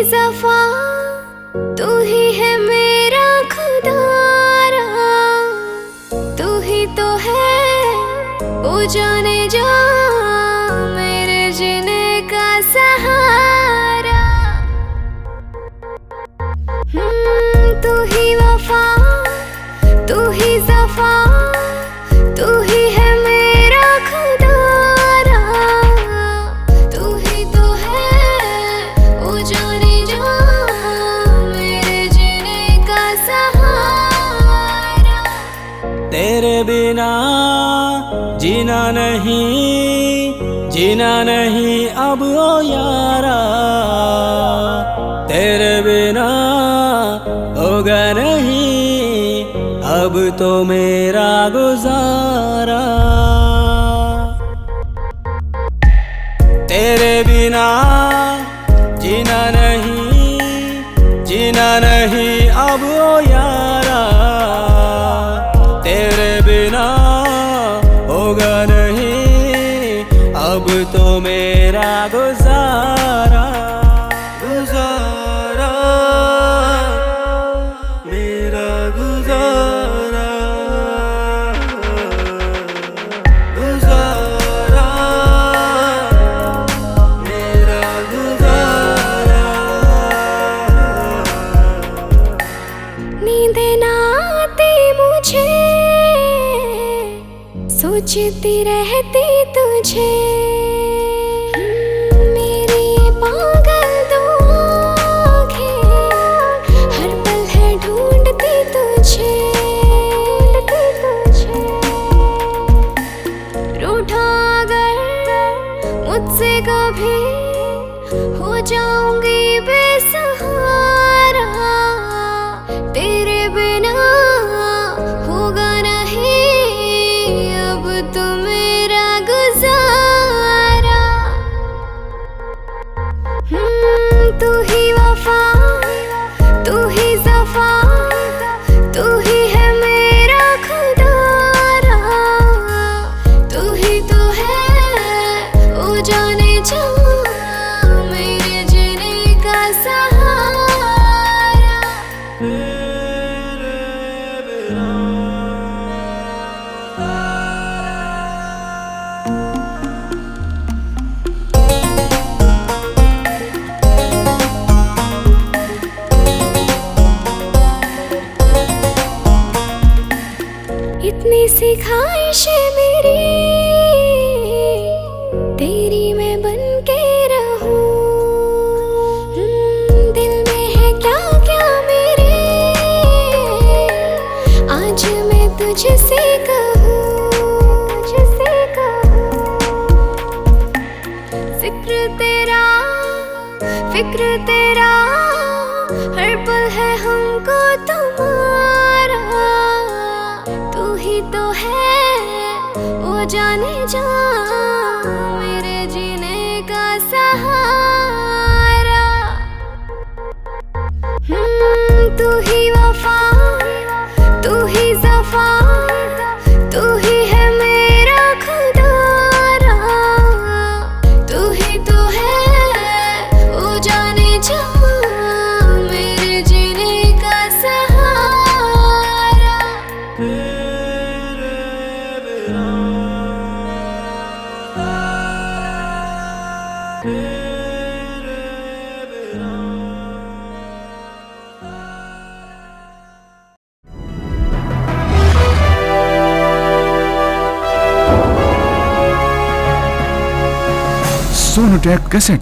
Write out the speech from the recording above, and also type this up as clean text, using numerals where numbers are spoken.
वफा तू ही है मेरा खुदारा, तू ही तो है वो जाने जा मेरे जीने का सहारा। तू ही वफा तू ही वफा तू ही है मेरा खुदारा, तू ही तो है वो जाने जा मेरे जीने का सहारा। तेरे बिना जीना नहीं अब ओ यारा, तेरे बिना होगा नहीं अब तो मेरा गुजारा। तेरे बिना जीना नहीं अब ओ यारा, तेरे बिना होगा नहीं अब तो मेरा गुजारा। गुजारा मेरा गुजारा, गुजारा मेरा गुजारा। नींद ना आती मुझे सोचती रहती तुझे, मेरी ये पागल दो आँखें हर पल है ढूंढती तुझे। रूठा अगर मुझसे कभी हो जाऊंगी बेसहारा, तेरे बिना होगा नहीं अब तो मेरा गुजारा। तू ही वफा तू ही वफा तू ही है मेरा खुदारा, तू ही तो है वो जाने जा मेरे जीने का सहारा। इतनी सी ख्वाहिश है मेरी तेरी मैं बन के रहूं, दिल में है क्या क्या मेरे आज मैं तुझसे कहूं। फिक्र तेरा हर पल है हमको तुम्हारा, तू ही तो है वो जाने जा मेरे जीने का सहारा। तू ही वफा तू ही वफा तू ही है मेरा खुदारा, तू ही तो है वो जाने जा मेरे जीने का सहारा। सोनोटेक कैसेट